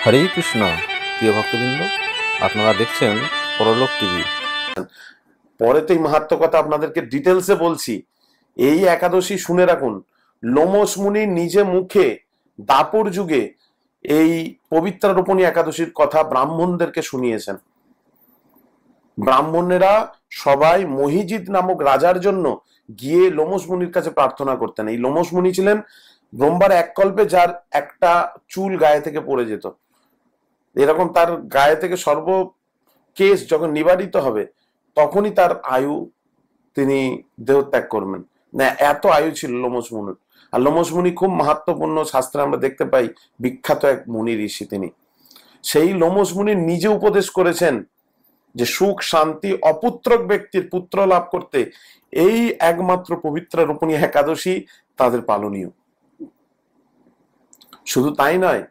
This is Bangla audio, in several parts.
হরে কৃষ্ণ। প্রিয় ভক্তবৃন্দ, আপনারা দেখছেন পরলোক টিভি। পরে তো এই মাহাত্ম্য কথা আপনাদেরকে ডিটেলসে বলছি। এই একাদশী শুনে রাখুন। লোমস মুনি নিজে মুখে দাপর যুগে এই পবিত্রারোপণী একাদশীর কথা ব্রাহ্মণদেরকে শুনিয়েছেন। ব্রাহ্মণেরা সবাই মহিজিৎ নামক রাজার জন্য গিয়ে লোমস মুনির কাছে প্রার্থনা করতেন। এই লোমস মুনি ছিলেন ব্রহ্মার এক কল্পে, যার একটা চুল গায়ে থেকে পড়ে যেত। এরকম তার গায়ে থেকে সর্বকেশ যখন নিবারিত হবে তখনই তার আয়ু, তিনি দেহত্যাগ করবেন না। এত আয়ু ছিল লোমস মুনির। আর লোমস মুনি খুব মাহাত্ম্যপূর্ণ, শাস্ত্রে আমরা দেখতে পাই বিখ্যাত এক মুনি ঋষি তিনি। সেই লোমস মুনি নিজে উপদেশ করেছেন যে সুখ শান্তি অপুত্রক ব্যক্তির পুত্র লাভ করতে এই একমাত্র পবিত্র রোপণী একাদশী তাদের পালনীয়। শুধু তাই নয়,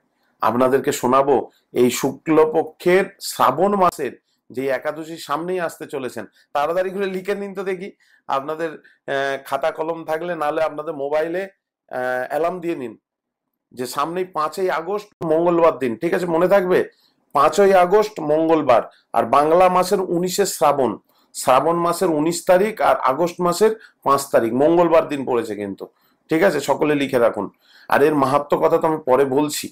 আপনাদেরকে শোনাবো এই শুক্লপক্ষের শ্রাবণ মাসের যে একাদশী সামনেই আসতে চলেছেন। তাড়াতাড়ি করে লিখে নিন তো দেখি। আপনাদের খাতা কলম থাকলে, নাহলে আপনাদের মোবাইলে অ্যালার্ম দিয়ে নিন যে সামনেই 5ই আগস্ট মঙ্গলবার দিন। ঠিক আছে, মনে থাকবে 5ই আগস্ট মঙ্গলবার। আর বাংলা মাসের 19শে শ্রাবণ, শ্রাবণ মাসের 19 তারিখ আর আগস্ট মাসের 5 তারিখ মঙ্গলবার দিন পড়েছে কিন্তু। ঠিক আছে, সকলে লিখে রাখুন। আর এর মাহাত্ম্য কথা তো আমি পরে বলছি।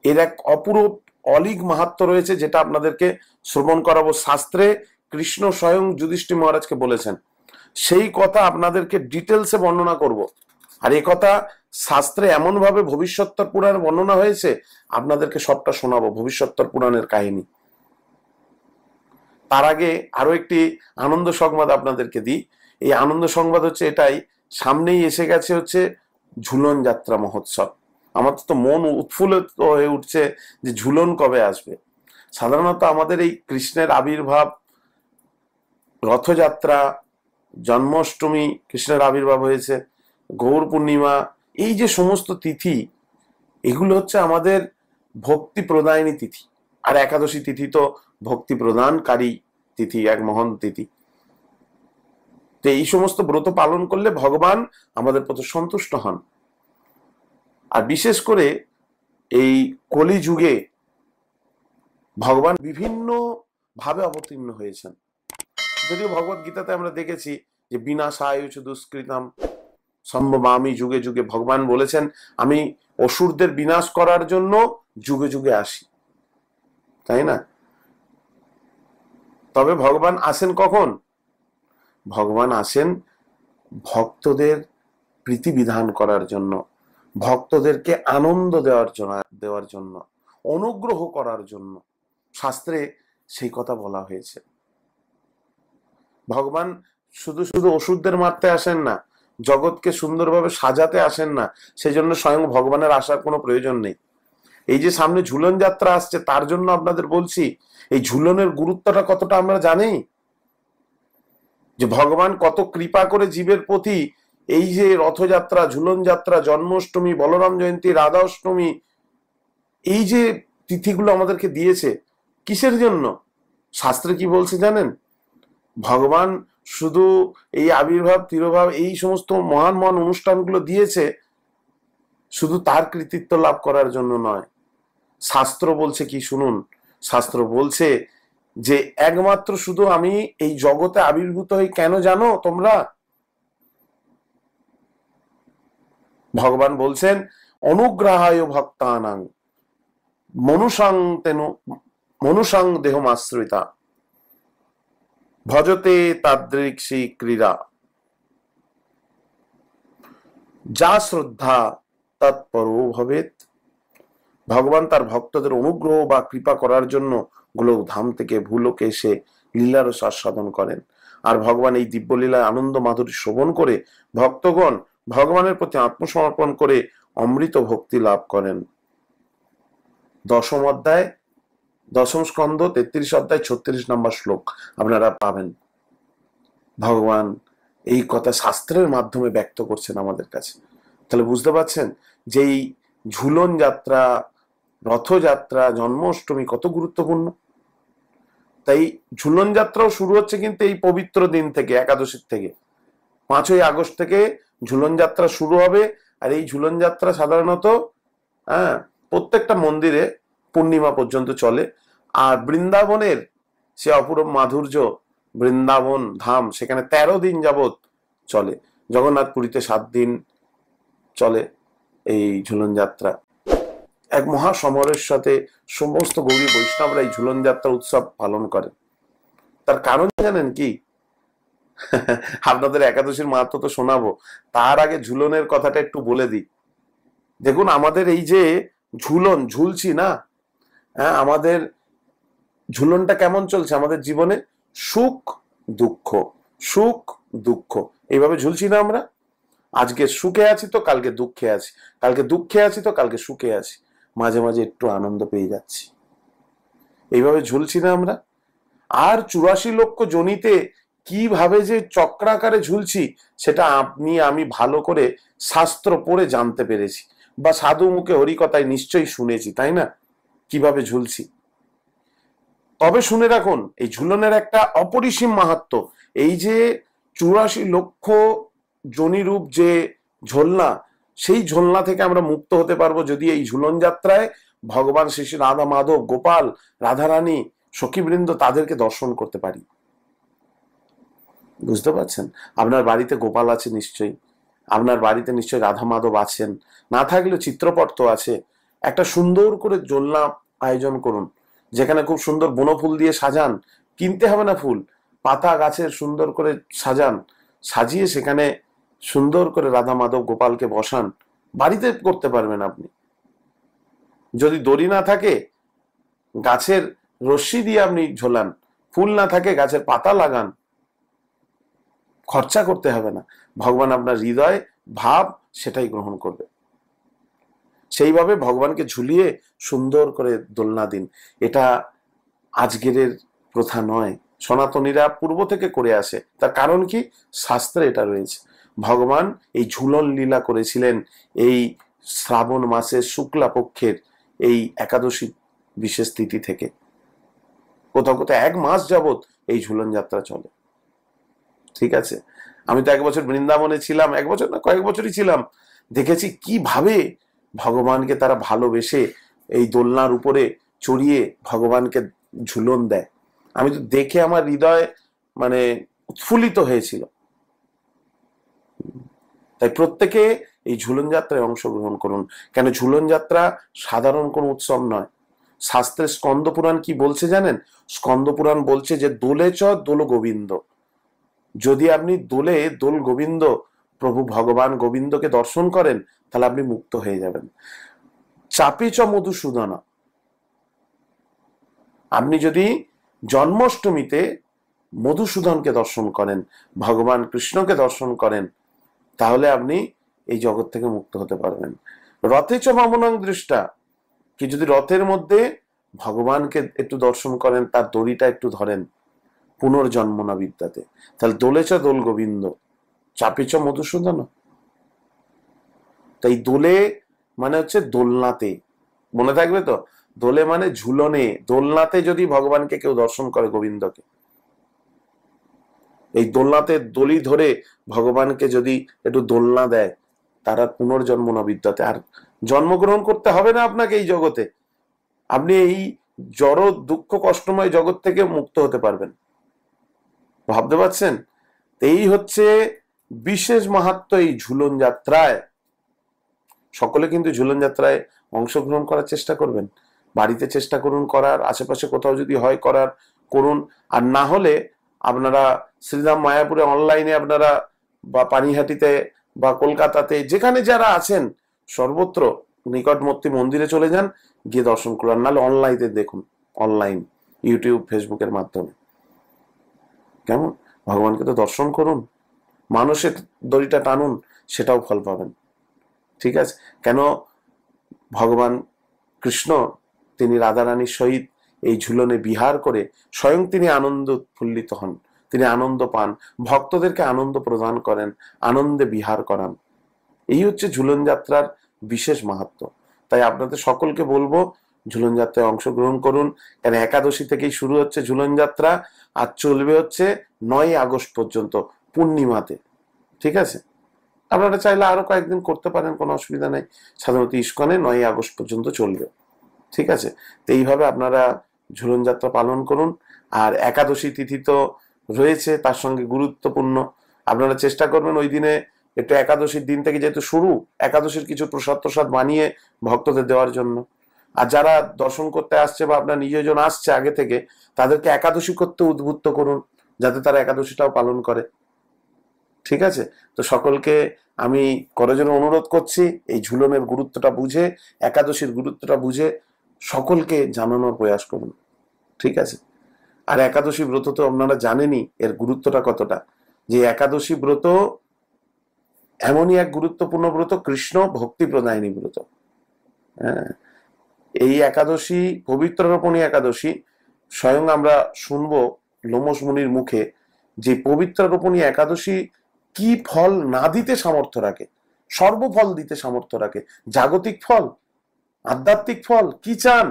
এর এক অপূরূপ অলিক মাহাত্ম্য রয়েছে, যেটা আপনাদেরকে শ্রবণ করাবো। শাস্ত্রে কৃষ্ণ স্বয়ং যুধিষ্ঠির মহারাজকে বলেছেন, সেই কথা আপনাদেরকে ডিটেলসে বর্ণনা করব। আর এই কথা শাস্ত্রে এমন ভাবে ভবিষ্যত্তর পুরাণে বর্ণনা হয়েছে, আপনাদেরকে সবটা শোনাবো ভবিষ্যত্তর পুরাণের কাহিনী। তার আগে আরো একটি আনন্দ সংবাদ আপনাদেরকে দিই। এই আনন্দ সংবাদ হচ্ছে এটাই, সামনেই এসে গেছে হচ্ছে ঝুলন যাত্রা মহোৎসব। আমার তো মন উৎফুল্লিত হয়ে উঠছে যে ঝুলন কবে আসবে। সাধারণত আমাদের এই কৃষ্ণের আবির্ভাব, রথযাত্রা, জন্মাষ্টমী কৃষ্ণের আবির্ভাব হয়েছে, গৌর পূর্ণিমা, এই যে সমস্ত তিথি, এগুলো হচ্ছে আমাদের ভক্তি প্রদায়নী তিথি। আর একাদশী তিথি তো ভক্তি প্রদানকারী তিথি, এক মহান তিথি। তো এই সমস্ত ব্রত পালন করলে ভগবান আমাদের প্রতি সন্তুষ্ট হন। আর বিশেষ করে এই কলি যুগে ভগবান বিভিন্ন ভাবে অবতীর্ণ হয়েছেন। যদিও ভগবত গীতাতে আমরা দেখেছি যে বিনাশায়ুচ দুষ্কৃতাম সম্ভবামি যুগে যুগে, ভগবান বলেছেন আমি অসুরদের বিনাশ করার জন্য যুগে যুগে আসি, তাই না? তবে ভগবান আসেন কখন? ভগবান আসেন ভক্তদের প্রীতি বিধান করার জন্য, ভক্তদেরকে আনন্দ দেওয়ার জন্য, অনুগ্রহ করার জন্য। শাস্ত্রে সেই কথা বলা হয়েছে। ভগবান শুধু শুধু অসুরদের মারতে আসেন না, জগৎকে সুন্দরভাবে সাজাতে আসেন না। সেই জন্য স্বয়ং ভগবানের আসার কোনো প্রয়োজন নেই। এই যে সামনে ঝুলন যাত্রা আসছে, তার জন্য আপনাদের বলছি এই ঝুলনের গুরুত্বটা কতটা আমরা জানি, যে ভগবান কত কৃপা করে জীবের প্রতি এই যে রথযাত্রা, ঝুলন যাত্রা, জন্মাষ্টমী, বলরাম জয়ন্তী, রাধা অষ্টমী, এই যে তিথিগুলো আমাদেরকে দিয়েছে, কিসের জন্য? শাস্ত্রে কি বলছে জানেন? ভগবান শুধু এই আবির্ভাব, তিরোভাব, এই সমস্ত মহান মহান অনুষ্ঠানগুলো দিয়েছে শুধু তার কৃতিত্ব লাভ করার জন্য নয়। শাস্ত্র বলছে কি শুনুন, শাস্ত্র বলছে যে একমাত্র শুধু আমি এই জগতে আবির্ভূত হই কেন জানো তোমরা? ভগবান বলছেন অনুগ্রহায় ভক্তানাং মনুষাং দেহমাশ্রিতা ভজতে তাদৃশী ক্রীড়া যা শ্রদ্ধা তৎপরো ভবেত। ভগবান তার ভক্তদের অনুগ্রহ বা কৃপা করার জন্য গোলক ধাম থেকে ভূলোকে এসে লীলারস আস্বাদন করেন। আর ভগবান এই দিব্যলীলায় আনন্দ মাধুরী শোভন করে ভক্তগণ ভগবানের প্রতি আত্মসমর্পণ করে অমৃত ভক্তি লাভ করেন। দশম অধ্যায়, দশম স্কন্ধ 33 অধ্যায় 36 নম্বর শ্লোক আপনারা পাবেন। ভগবান এই কথা শাস্ত্রের মাধ্যমে ব্যক্ত করছেন আমাদের কাছে। তাহলে বুঝতে পারছেন যে এই ঝুলন যাত্রা, রথযাত্রা, জন্মাষ্টমী কত গুরুত্বপূর্ণ। তাই ঝুলন যাত্রাও শুরু হচ্ছে কিন্তু এই পবিত্র দিন থেকে, একাদশীর থেকে। 5ই আগস্ট থেকে ঝুলন যাত্রা শুরু হবে। আর এই ঝুলন যাত্রা সাধারণত প্রত্যেকটা মন্দিরে পূর্ণিমা পর্যন্ত চলে। আর বৃন্দাবনের সে অপূর্ব মাধুর্য, বৃন্দাবন ধাম, সেখানে 13 দিন যাবত চলে। জগন্নাথ পুরীতে 7 দিন চলে এই ঝুলন যাত্রা। এক মহা সমারোহের সাথে সমস্ত গৌরী বৈষ্ণবরা এই ঝুলন যাত্রা উৎসব পালন করে। তার কারণ জানেন কি? আপনাদের একাদশীর মাহাত্ম্য তো শোনাবো, তার আগে ঝুলনের কথাটা একটু বলে দিই। দেখুন, আমাদের এই যে ঝুলছি না, হ্যাঁ, আমাদের ঝুলনটা কেমন চলছে আমাদের জীবনে? সুখ দুঃখ, সুখ দুঃখ, এইভাবে ঝুলছি না আমরা? আজকে সুখে আছি তো কালকে দুঃখে আছি, কালকে দুঃখে আছি তো কালকে সুখে আছি, মাঝে মাঝে একটু আনন্দ পেয়ে যাচ্ছি, এইভাবে ঝুলছি না আমরা? আর 84 লক্ষ জনিতে কিভাবে যে চক্রাকারে ঝুলছি, সেটা আপনি আমি ভালো করে শাস্ত্র পড়ে জানতে পেরেছি, বা সাধু মুখে হরিকথায় নিশ্চয়ই শুনেছি, তাই না? কিভাবে ঝুলছি। তবে শুনে রাখুন, এই ঝুলনের একটা অপরিসীম মাহাত্ম্য। এই যে 84 লক্ষ জনিরূপ যে ঝোলনা, সেই ঝোলনা থেকে আমরা মুক্ত হতে পারবো যদি এই ঝুলন যাত্রায় ভগবান শ্রী শ্রী রাধা মাধব, গোপাল, রাধারানী, সখীবৃন্দ তাদেরকে দর্শন করতে পারি। বুঝতে পারছেন? আপনার বাড়িতে গোপাল আছে নিশ্চয়ই, আপনার বাড়িতে নিশ্চয়ই রাধা মাধব আছেন, না থাকলে চিত্রপট তো আছে। একটা সুন্দর করে ঝোলনা আয়োজন করুন, যেখানে খুব সুন্দর বনফুল দিয়ে সাজান, কিনতে হবে না ফুল, পাতা গাছের সুন্দর করে সাজান, সাজিয়ে সেখানে সুন্দর করে রাধা মাধব গোপালকে বসান। বাড়িতে করতে পারবেন আপনি। যদি দড়ি না থাকে, গাছের রশ্মি দিয়ে আপনি ঝোলান, ফুল না থাকে গাছের পাতা লাগান, খরচা করতে হবে না। ভগবান আপনার হৃদয় ভাব সেটাই গ্রহণ করবে। সেইভাবে ভগবানকে ঝুলিয়ে সুন্দর করে দোলনা দিন। এটা আজকের প্রথা নয়, সনাতনীরা পূর্ব থেকে করে আসে। তার কারণ কি? শাস্ত্রে এটা রয়েছে। ভগবান এই ঝুলন লীলা করেছিলেন এই শ্রাবণ মাসের শুক্লা পক্ষের এই একাদশী বিশেষ তিথি থেকে। কোথাও কোথাও 1 মাস যাবত এই ঝুলন যাত্রা চলে। ঠিক আছে, আমি তো 1 বছর বৃন্দাবনে ছিলাম, 1 বছর না, কয়েক বছরই ছিলাম। দেখেছি কিভাবে ভগবানকে তারা ভালোবেসে এই দোলনার উপরে চড়িয়ে ভগবানকে ঝুলন দেয়। আমি তো দেখে আমার হৃদয় মানে উৎফুল্লিত হয়েছিল। তাই প্রত্যেকে এই ঝুলন যাত্রায় অংশগ্রহণ করুন। কেন? ঝুলন যাত্রা সাধারণ কোন উৎসব নয়। শাস্ত্রে স্কন্দ পুরাণ কি বলছে জানেন? স্কন্দ পুরাণ বলছে যে দোলে চ দোল গোবিন্দ। যদি আপনি দোলে দোল গোবিন্দ, প্রভু ভগবান গোবিন্দকে দর্শন করেন, তাহলে আপনি মুক্ত হয়ে যাবেন। চাপে চ মধুসূদনা, আপনি যদি জন্মাষ্টমীতে মধুসূদনকে দর্শন করেন, ভগবান কৃষ্ণকে দর্শন করেন, তাহলে আপনি এই জগৎ থেকে মুক্ত হতে পারবেন। রথে চ বামনাং দৃষ্টা, কি যদি রথের মধ্যে ভগবানকে একটু দর্শন করেন, তার দড়িটা একটু ধরেন, পুনর্জন্ম না বিদ্যাতে, তাহলে দোলে চ দোল গোবিন্দ, চাপে চ মধুসূদন। তাই দোলে মানে হচ্ছে দোলনাতে, মনে থাকবে তো? দোলে মানে ঝুলনে, দোলনাতে যদি ভগবানকে কেউ দর্শন করে গোবিন্দকে, এই দোলনাতে দড়ি ধরে ভগবানকে যদি একটু দোলনা দেয়, তারা পুনর্জন্ম না বিদ্যাতে। আর জন্মগ্রহণ করতে হবে না আপনাকে এই জগতে, আপনি এই জড় দুঃখ কষ্টময় জগৎ থেকে মুক্ত হতে পারবেন। ভাবতে পারছেন? এই হচ্ছে বিশেষ মাহাত্ম্য এই ঝুলন যাত্রায়। সকলে কিন্তু ঝুলন যাত্রায় অংশগ্রহণ করার চেষ্টা করবেন। বাড়িতে চেষ্টা করুন করার, আশেপাশে কোথাও যদি হয় করার করুন। আর না হলে আপনারা শ্রীরাম মায়াপুরে অনলাইনে আপনারা, বা পানিহাটিতে বা কলকাতাতে যেখানে যারা আছেন সর্বত্র নিকটবর্তী মন্দিরে চলে যান, গিয়ে দর্শন করুন। নাহলে অনলাইনে দেখুন, অনলাইন ইউটিউব ফেসবুকের মাধ্যমে। কেমন? ভগবানকে তো দর্শন করুন, মানুষের দড়িটা টানুন, সেটাও ফল পাবেন। ঠিক আছে? কেন? ভগবান কৃষ্ণ তিনি রাধারানীর সহিত এই ঝুলনে বিহার করে স্বয়ং তিনি আনন্দ উৎফুল্লিত হন, তিনি আনন্দ পান, ভক্তদেরকে আনন্দ প্রদান করেন, আনন্দে বিহার করান। এই হচ্ছে ঝুলন যাত্রার বিশেষ মাহাত্ম্য। তাই আপনাদের সকলকে বলবো ঝুলন যাত্রায় অংশগ্রহণ করুন। কেন? একাদশী থেকেই শুরু হচ্ছে ঝুলন যাত্রা, আর চলবে হচ্ছে 9 আগস্ট পর্যন্ত পূর্ণিমাতে। ঠিক আছে? আপনারা চাইলে আরো কয়েকদিন করতে পারেন, কোনো অসুবিধা নেই। সাধারণত ইস্কনে 9 আগস্ট পর্যন্ত চলবে। ঠিক আছে? তো এইভাবে আপনারা ঝুলন যাত্রা পালন করুন। আর একাদশী তিথি তো রয়েছে, তার সঙ্গে গুরুত্বপূর্ণ আপনারা চেষ্টা করবেন ওই দিনে একটু, একাদশীর দিন থেকে যেহেতু শুরু, একাদশীর কিছু প্রসাদ প্রসাদ বানিয়ে ভক্তদের দেওয়ার জন্য। আর যারা দর্শন করতে আসছে বা আপনার নিজেজন আসছে আগে থেকে, তাদেরকে একাদশী করতে উদ্বুদ্ধ করুন, যাতে তারা একাদশীটাও পালন করে। ঠিক আছে? তো সকলকে আমি করজোড়ে অনুরোধ করছি, এই ঝুলনের গুরুত্বটা বুঝে, একাদশীর গুরুত্বটা বুঝে সকলকে জানানোর প্রয়াস করুন। ঠিক আছে? আর একাদশী ব্রত তো আপনারা জানেনই এর গুরুত্বটা কতটা, যে একাদশী ব্রত এমনই এক গুরুত্বপূর্ণ ব্রত, কৃষ্ণ ভক্তি প্রদায়নী ব্রত। হ্যাঁ, এই একাদশী, পবিত্র রোপণী একাদশী, স্বয়ং আমরা শুনবো লোমশ মুনির মুখে যে পবিত্র রোপণী একাদশী কি ফল না দিতে সামর্থ্য রাখে, সর্বফল দিতে সামর্থ্য রাখে। জাগতিক ফল, আধ্যাত্মিক ফল, কি চান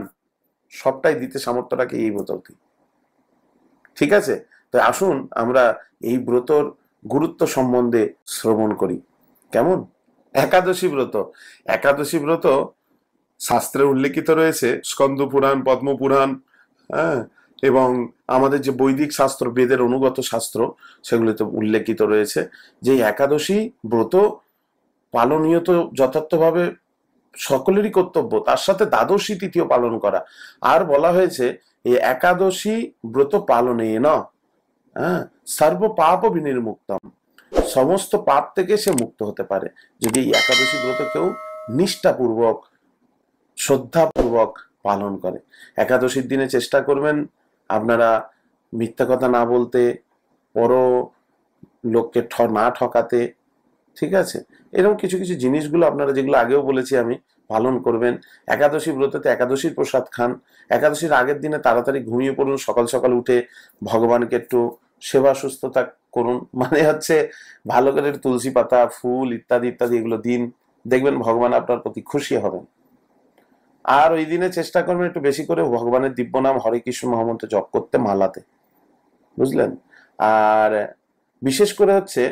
সবটাই দিতে সামর্থ্য রাখে এই ব্রতটি। ঠিক আছে? তো আসুন আমরা এই ব্রতর গুরুত্ব সম্বন্ধে শ্রবণ করি। কেমন? একাদশী ব্রত, একাদশী ব্রত শাস্ত্রে উল্লেখিত রয়েছে, স্কন্দ পুরাণ, পদ্ম পুরাণ, হ্যাঁ, এবং আমাদের যে বৈদিক শাস্ত্র, বেদের অনুগত শাস্ত্র, সেগুলিতে উল্লেখিত রয়েছে যে একাদশী ব্রত পালনীয় তো যথার্থভাবে সকলেরই কর্তব্য, তার সাথে দ্বাদশী তিথিও পালন করা। আর বলা হয়েছে এই একাদশী ব্রত পালনে না, হ্যাঁ, সর্ব পাপ বিনির্মুক্তম, সমস্ত পাপ থেকে সে মুক্ত হতে পারে যদি এই একাদশী ব্রত কেউ নিষ্ঠাপূর্বক, শ্রদ্ধাপূর্বক পালন করে। একাদশীর দিনে চেষ্টা করবেন আপনারা মিথ্যা কথা না বলতে, পর লোককে না ঠকাতে। ঠিক আছে? এরকম কিছু কিছু জিনিসগুলো আপনারা, যেগুলো আগেও বলেছি আমি, পালন করবেন। একাদশী ব্রততে একাদশীর প্রসাদ খান। একাদশীর আগের দিনে তাড়াতাড়ি ঘুমিয়ে পড়ুন, সকাল সকাল উঠে ভগবানকে একটু সেবা সুস্থতা করুন, মানে হচ্ছে ভালো করে তুলসী পাতা, ফুল ইত্যাদি ইত্যাদি এগুলো দিন, দেখবেন ভগবান আপনার প্রতি খুশি হবেন। আর ওই দিনে চেষ্টা করবেন একটু বেশি করে ভগবানের দিব্য নাম হরে কৃষ্ণ মহামন্ত্র জপ করতে, মালাতে, বুঝলেন? আর বিশেষ করে হচ্ছে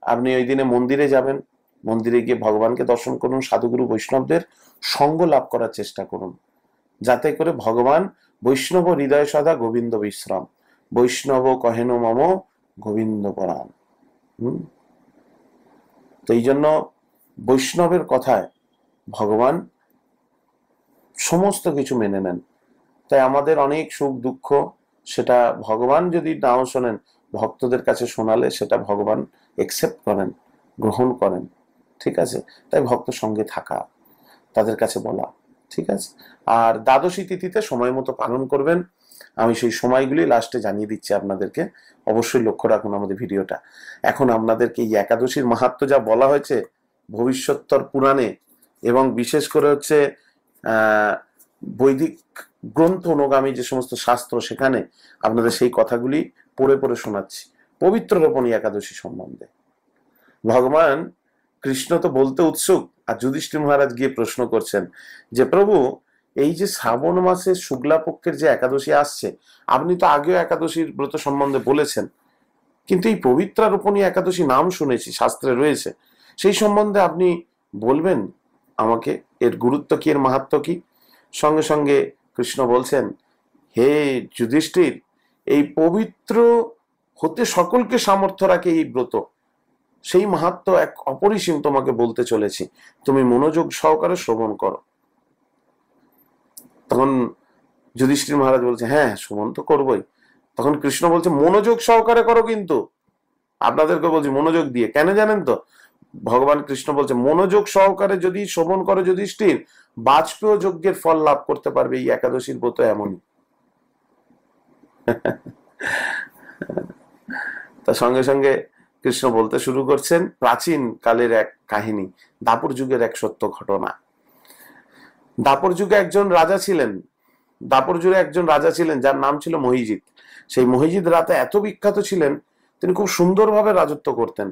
আপনি ওই দিনে মন্দিরে যাবেন, মন্দিরে গিয়ে ভগবানকে দর্শন করুন, সাধুগুরু বৈষ্ণবদের সঙ্গ লাভ করার চেষ্টা করুন, যাতে করে ভগবান বৈষ্ণব হৃদয় সদা গোবিন্দ বিশ্রাম, বৈষ্ণব কহেন মম গোবিন্দ পরাণ। তো এই জন্য বৈষ্ণবের কথায় ভগবান সমস্ত কিছু মেনে নেন। তাই আমাদের অনেক সুখ দুঃখ, সেটা ভগবান যদি নাও শোনেন, ভক্তদের কাছে শোনালে সেটা ভগবান একসেপ্ট করেন, গ্রহণ করেন। ঠিক আছে? তাই ভক্ত সঙ্গে থাকা, তাদের কাছে বলা। ঠিক আছে? আর দ্বাদশী তিথিতে সময় মতো পালন করবেন। আমি সেই সময়গুলি লাস্টে জানিয়ে দিচ্ছি আপনাদেরকে, অবশ্যই লক্ষ্য রাখুন আমাদের ভিডিওটা। এখন আপনাদেরকে এই একাদশীর মাহাত্ম্য যা বলা হয়েছে ভবিষ্যত্তর পুরাণে, এবং বিশেষ করে হচ্ছে বৈদিক গ্রন্থ অনুগামী যে সমস্ত শাস্ত্র, সেখানে আপনাদের সেই কথাগুলি পড়ে পড়ে শোনাচ্ছি পবিত্র রোপণী একাদশী সম্বন্ধে। ভগবান কৃষ্ণ তো বলতে উৎসুক, আর যুধিষ্ঠির মহারাজ গিয়ে প্রশ্ন করছেন যে প্রভু, এই যে শ্রাবণ মাসে শুক্লা পক্ষের যে একাদশী আসছে, আপনি তো আগেও একাদশীর ব্রত সম্বন্ধে বলেছেন, কিন্তু এই পবিত্র রোপণী একাদশী নাম শুনেছি, শাস্ত্রে রয়েছে, সেই সম্বন্ধে আপনি বলবেন আমাকে, এর গুরুত্ব কি, এর মাহাত্ম্য কি? সঙ্গে সঙ্গে কৃষ্ণ বলছেন, হে যুধিষ্ঠির, এই পবিত্র হতে সকলকে সামর্থ্য রাখে এই ব্রত, সেই মাহাত্ম্য এক অপরিসীম তোমাকে বলতে চলেছি, তুমি মনোযোগ সহকারে শ্রবণ করো। তখন যুধিষ্ঠির মহারাজ বলছে, হ্যাঁ শ্রবণ তো করবোই। তখন কৃষ্ণ বলছে, মনোযোগ সহকারে করো, কিন্তু আপনাদেরকে বলছি মনোযোগ দিয়ে। কেন জানেন তো? ভগবান কৃষ্ণ বলছে, মনোযোগ সহকারে যদি শ্রবণ করে যুধিষ্ঠির, বাজপেয় যজ্ঞের ফল লাভ করতে পারবে। এই একাদশীর ব্রত এমনই। তার সঙ্গে সঙ্গে কৃষ্ণ বলতে শুরু করছেন প্রাচীন কালের এক কাহিনী, দাপর যুগের এক সত্য ঘটনা। দাপর যুগে একজন রাজা ছিলেন, দাপর যুগে একজন রাজা ছিলেন যার নাম ছিল মহিজিৎ। সেই মহিজিৎ রাতে এত বিখ্যাত ছিলেন, তিনি খুব সুন্দরভাবে রাজত্ব করতেন।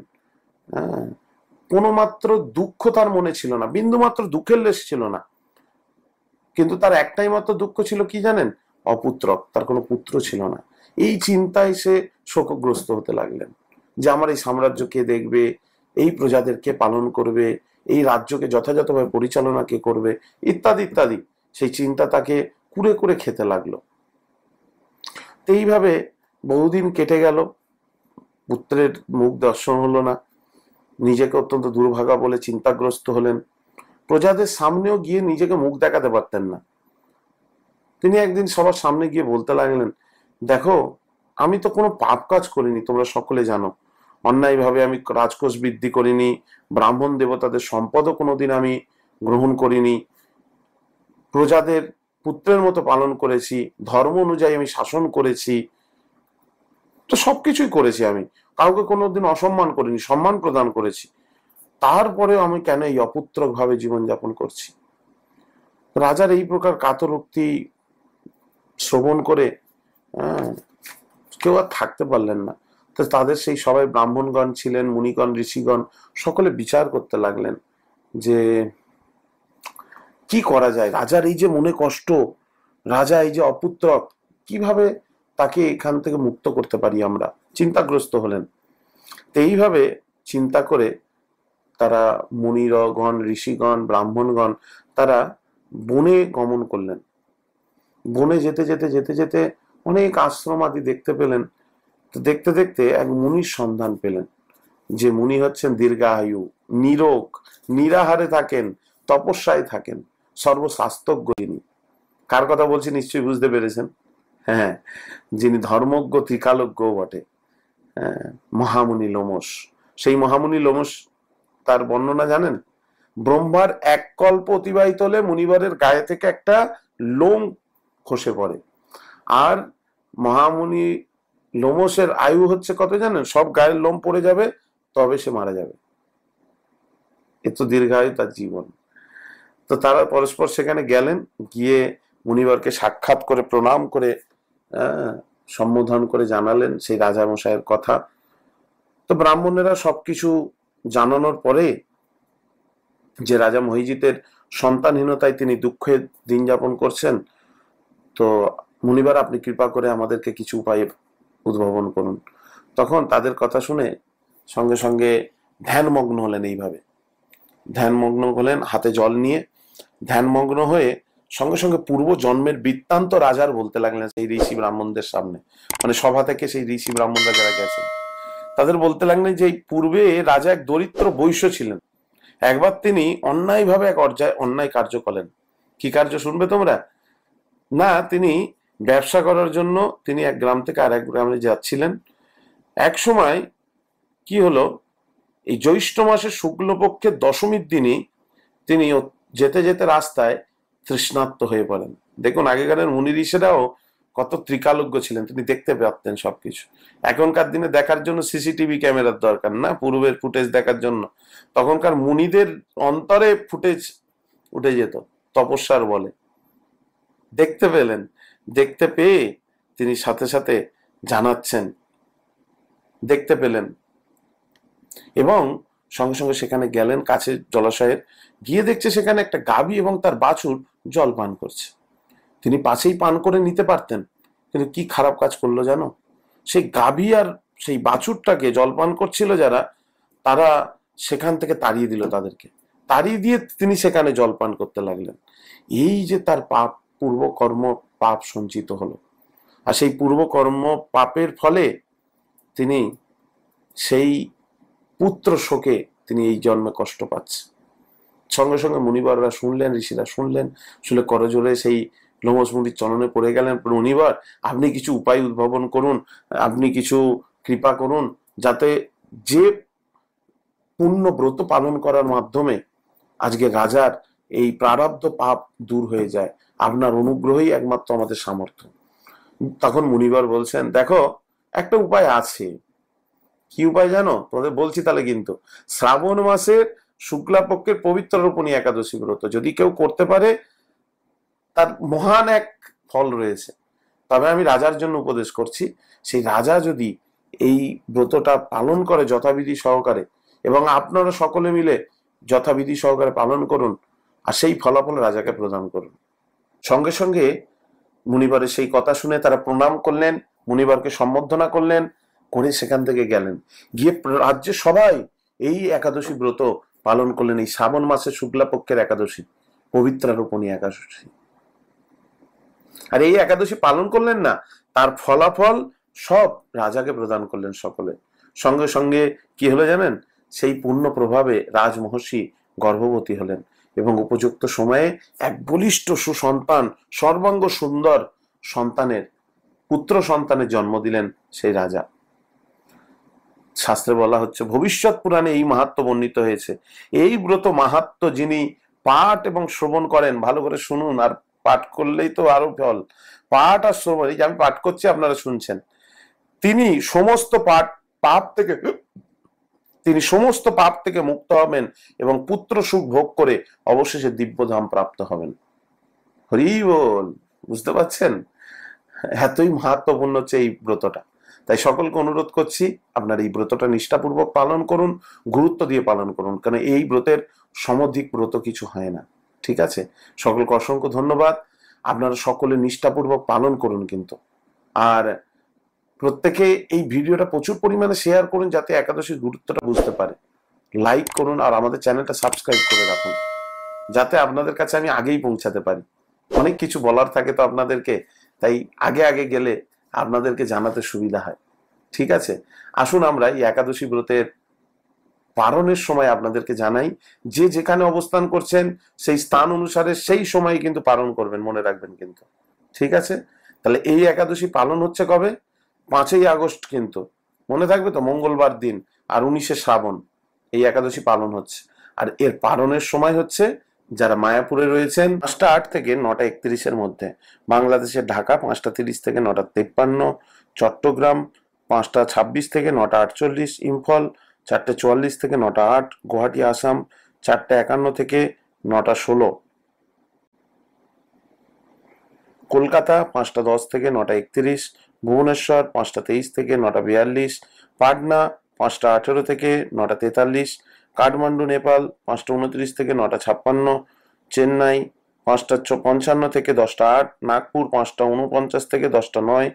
কোনো মাত্র দুঃখ তার মনে ছিল না, বিন্দু মাত্র দুঃখের লেশ ছিল না। কিন্তু তার একটাই মাত্র দুঃখ ছিল, কি জানেন? অপুত্রক, তার কোনো পুত্র ছিল না। এই চিন্তায় সে শোকগ্রস্ত হতে লাগলেন যে আমার এই সাম্রাজ্য কে দেখবে, এই প্রজাদের কে পালন করবে, এই রাজ্যকে যথাযথভাবে পরিচালনা কে করবে, ইত্যাদি ইত্যাদি। সেই চিন্তা তাকে কুরে কুরে খেতে লাগলো। তো এইভাবে বহুদিন কেটে গেল, পুত্রের মুখ দর্শন হলো না, নিজেকে অত্যন্ত দুর্ভাগা বলে চিন্তাগ্রস্ত হলেন। প্রজাদের সামনেও গিয়ে নিজেকে মুখ দেখাতে পারতেন না। তিনি একদিন সবার সামনে গিয়ে বলতে লাগলেন, দেখো, আমি তো কোনো পাপ কাজ করিনি, তোমরা সকলে জানো। অন্যায়ভাবে আমি রাজকোষ বৃদ্ধি করিনি, ব্রাহ্মণ দেবতাদের সম্পদও কোনোদিন আমি গ্রহণ করিনি, প্রজাদের পুত্রের মতো পালন করেছি, ধর্ম অনুযায়ী আমি শাসন করেছি, তো সবকিছুই করেছি আমি, কাউকে কোনোদিন অসম্মান করিনি, সম্মান প্রদান করেছি। তারপরেও আমি কেন এই অপুত্রক ভাবে জীবনযাপন করছি? রাজার এই প্রকার কাতরোক্তি শ্রবণ করে কেউ আর থাকতে পারলেন না। তো তাদের সেই সবাই ব্রাহ্মণগণ ছিলেন, মুনিগণ, ঋষিগণ, সকলে বিচার করতে লাগলেন যে কি করা যায়। রাজার এই যে মনে কষ্ট, রাজা এই যে অপুত্রক, কিভাবে তাকে এখান থেকে মুক্ত করতে পারি আমরা, চিন্তাগ্রস্ত হলেন। তো এইভাবে চিন্তা করে তারা মুনিরগণ, ঋষিগণ, ব্রাহ্মণগণ তারা বনে গমন করলেন। বনে যেতে যেতে যেতে যেতে অনেক আশ্রম আদি দেখতে পেলেন। তো দেখতে দেখতে এক মুনির সন্ধান পেলেন, যে মুনি হচ্ছেন দীর্ঘায়ু, নিরোগ, নিরাহারে থাকেন, তপস্যায় থাকেন, সর্বশাস্ত্রজ্ঞ যিনি। কার কথা বলছি নিশ্চয়ই বুঝতে পেরেছেন। হ্যাঁ, যিনি ধর্মজ্ঞ ত্রিকালজ্ঞ বটে, হ্যাঁ, মহামুনি লোমশ। সেই মহামুনি লোমশ, তার বর্ণনা জানেন? ব্রহ্মার এক কল্প অতিবাহিত হলে মুনিবরের গায়ে থেকে একটা লোম খসে পড়ে। আর মহামুনি লোমশের আয়ু হচ্ছে কত জানেন? সব গায়ের লোম পড়ে যাবে, তবে সে মারা যাবে। এত দীর্ঘায়ু তার জীবন। তো তারা পরস্পর সেখানে গেলেন, গিয়ে মুনিবরকে সাক্ষাৎ করে প্রণাম করে সম্বোধন করে জানালেন সেই রাজামশাইয়ের কথা। তো ব্রাহ্মণেরা সবকিছু জানানোর পরে, যে রাজা মহিজিতের সন্তানহীনতায় তিনি দুঃখে দিন যাপন করছেন, তো মুনিবার আপনি কৃপা করে আমাদেরকে কিছু উপায় উদ্ভাবন করুন। তখন তাদের কথা শুনে সঙ্গে সঙ্গে ধ্যানমগ্ন হলেন। এইভাবে ধ্যানমগ্ন হলেন, হাতে জল নিয়ে ধ্যানমগ্ন হয়ে সঙ্গে সঙ্গে পূর্ব জন্মের বৃত্তান্ত রাজার বলতে লাগলেন সেই ঋষি ব্রাহ্মণদের সামনে। মানে সভা থেকে সেই ঋষি ব্রাহ্মণরা যারা গেছেন তাদের বলতে লাগলেন যে পূর্বে রাজা এক দরিদ্র বৈশ্য ছিলেন। একবার তিনি অন্যায়ভাবে এক অন্যায় কার্য করলেন। কি কার্য শুনবে তোমরা? না, তিনি ব্যবসা করার জন্য তিনি এক গ্রাম থেকে আর এক গ্রামে যাচ্ছিলেন। এক সময় কি হলো, এই জ্যৈষ্ঠ মাসের শুক্লপক্ষের দশমীর দিনই তিনি যেতে যেতে রাস্তায় তৃষ্ণার্ত হয়ে পড়েন। দেখুন, আগেকারের মুনি ঋষিরাও কত ত্রিকালজ্ঞ ছিলেন, তিনি দেখতে পারতেন সবকিছু। এখনকার দিনে দেখার জন্য সিসিটিভি ক্যামেরার দরকার না, পূর্বের ফুটেজ দেখার জন্য। তখনকার মুনিদের অন্তরে ফুটেজ উঠে যেত তপস্যার বলে। দেখতে পেলেন, দেখতে পেয়ে তিনি সাথে সাথে জানাচ্ছেন, দেখতে পেলেন এবং সঙ্গে সঙ্গে সেখানে গেলেন কাছে জলাশয়ের, গিয়ে দেখছে সেখানে একটা গাভী এবং তার বাছুর জল পান করছে। তিনি পাশেই পান করে নিতে পারতেন, কিন্তু কি খারাপ কাজ করলো জানো? সেই গাভী আর সেই বাছুরটাকে জল পান করছিল যারা, তারা সেখান থেকে তাড়িয়ে দিল তাদেরকে। তাড়িয়ে দিয়ে তিনি সেখানে জল পান করতে লাগলেন। এই যে তার পাপ, পূর্বকর্ম পাপ সঞ্চিত হলো। আর সেই পূর্বকর্ম পাপের ফলে তিনি সেই পুত্র শোকে তিনি এই জন্মে কষ্ট পাচ্ছে। সঙ্গে সঙ্গে মুনিবররা শুনলেন, ঋষিরা শুনলেন, শুনে করজোরে সেই লোমশ মুনির চরণে পড়ে গেলেন। মুনিবর, আপনি কিছু উপায় উদ্ভাবন করুন, আপনি কিছু কৃপা করুন, যাতে যে পূর্ণ ব্রত পালন করার মাধ্যমে আজকে রাজার এই প্রারব্ধ পাপ দূর হয়ে যায়। আপনার অনুগ্রহই একমাত্র আমাদের সামর্থ্য। তখন মুনিবর বলছেন, দেখো, একটা উপায় আছে। কি উপায় জানো? তোমাদের বলছি তাহলে। কিন্তু শ্রাবণ মাসের শুক্লাপক্ষের পবিত্র রোপণী একাদশী ব্রত যদি কেউ করতে পারে, তার মহান এক ফল রয়েছে। তবে আমি রাজার জন্য উপদেশ করছি, সেই রাজা যদি এই ব্রতটা পালন করে যথাবিধি সহকারে, এবং আপনারা সকলে মিলে যথাবিধি সহকারে পালন করুন, আর সেই ফলাফল রাজাকে প্রদান করুন। সঙ্গে সঙ্গে মুনিবরের সেই কথা শুনে তারা প্রণাম করলেন, মুনিবরকে সম্বর্ধনা করলেন, করে সেখান থেকে গেলেন। গিয়ে রাজ্যে সবাই এই একাদশী ব্রত পালন করলেন, এই শ্রাবণ মাসের শুক্লাপক্ষের একাদশী, পবিত্রা রোপণী একাদশী। আর এই একাদশী পালন করলেন না, তার ফলাফল সব রাজাকে প্রদান করলেন সকলে। সঙ্গে সঙ্গে কি হলো জানেন, সেই পূর্ণ প্রভাবে রাজমহর্ষি গর্ভবতী হলেন এবং উপযুক্ত সময়ে এক বলিষ্ঠ সুসন্তান, সর্বাঙ্গ সুন্দর সন্তানের, পুত্র সন্তানের জন্ম দিলেন সেই রাজা। শাস্ত্রে বলা হচ্ছে, ভবিষ্যৎ পুরাণে এই মাহাত্ম্য বর্ণিত হয়েছে। এই ব্রত মাহাত্ম্য যিনি পাঠ এবং শ্রবণ করেন, ভালো করে শুনুন, আর পাঠ করলেই তো আরো ফল। পাঠ আর শ্রবণ, এই যে আমি পাঠ করছি আপনারা শুনছেন, তিনি সমস্ত পাপ থেকে মুক্ত হবেন এবং পুত্র সুখ ভোগ করে অবশেষে দিব্যধাম প্রাপ্ত হবেন। হরি বল। বুঝতে পারছেন? এতই মাহাত্ম্যপূর্ণ হচ্ছে এই ব্রতটা। তাই সকলকে অনুরোধ করছি, আপনার এই ব্রতটা নিষ্ঠাপূর্বক পালন করুন, গুরুত্ব দিয়ে পালন করুন, কারণ এই ব্রতের সমধিক ব্রত কিছু হয় না। ঠিক আছে? সকলকে অসংখ্য ধন্যবাদ। আপনারা সকলে নিষ্ঠাপূর্বক পালন করুন কিন্তু। আর প্রত্যেকে এই ভিডিওটা প্রচুর পরিমাণে শেয়ার করুন, যাতে একাদশীর গুরুত্বটা বুঝতে পারে। লাইক করুন আর আমাদের চ্যানেলটা সাবস্ক্রাইব করে রাখুন, যাতে আপনাদের কাছে আমি আগেই পৌঁছাতে পারি। অনেক কিছু বলার থাকে তো আপনাদেরকে, তাই আগে আগে গেলে আপনাদেরকে জানাতে সুবিধা হয়। ঠিক আছে? আসুন আমরা এই একাদশী ব্রতের পালনের সময় আপনাদেরকে জানাই, যে যেখানে অবস্থান করছেন সেই স্থান অনুসারে সেই সময় কিন্তু পালন করবেন, মনে রাখবেন কিন্তু। ঠিক আছে? তাহলে এই একাদশী পালন হচ্ছে কবে? 5ই আগস্ট কিন্তু, মনে থাকবে তো, মঙ্গলবার দিন। আর 19শে শ্রাবণ এই একাদশী পালন হচ্ছে। আর এর পালনের সময় হচ্ছে, যারা মায়াপুরে রয়েছেন, 5টা 8 থেকে 9টা 31-এর মধ্যে, বাংলাদেশের ঢাকা 5টা 30 থেকে 9টা 53, চট্টগ্রাম 5টা 26 থেকে 9টা 48, ইম্ফল 4টে 44 থেকে 9টা 8, গুয়াহাটি আসাম 4টে 51 থেকে 9টা 16, কলকাতা 5টা 10 থেকে 9টা 31, ভুবনেশ্বর 5টা 23 থেকে 9টা 42, পাটনা 5টা 18 থেকে 9টা 43, কাঠমান্ডু নেপাল 5টা 29 থেকে 9টা 56, চেন্নাই 5টা 55 থেকে 10টা 8, নাগপুর 5টা 49 থেকে 10টা 9,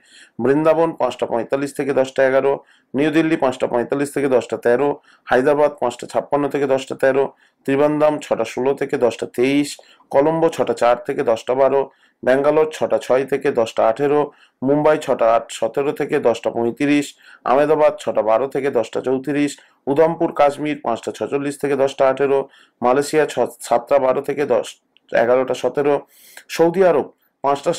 বৃন্দাবন 5টা 45 থেকে 10টা 11, নিউ দিল্লি 5টা 45 থেকে 10টা 13, হায়দ্রাবাদ 5টা 56 থেকে 10টা 13, ত্রিবান্দাম 6টা 16 থেকে 10টা 23, কলম্বো 6টা 4 থেকে 10টা 12, ব্যাঙ্গালোর 6টা 6 থেকে 10টা 18, মুম্বাই 6টা 17 থেকে 10টা 35, আহমেদাবাদ 6টা 12 থেকে 10টা 34, উধমপুর কাশ্মীর 5টা 46 থেকে 10টা 18, মালয়েশিয়া 7টা 12 থেকে 11টা 17, সৌদি আরব 5টা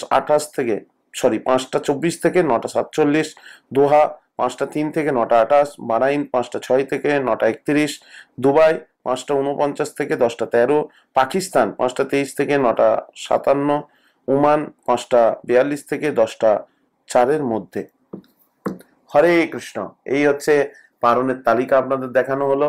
24 থেকে 9টা 47, দোহা 5টা 3 থেকে 9টা 28, বাহরাইন 5টা 6 থেকে 9টা 31, দুবাই 5টা 49 থেকে 10টা 13, পাকিস্তান 5টা 23 থেকে 9টা 57, ওমান 5টা 42 থেকে 10টা 4-এর মধ্যে। হরে কৃষ্ণ। এই হচ্ছে পারণের তালিকা আপনাদের দেখানো হলো।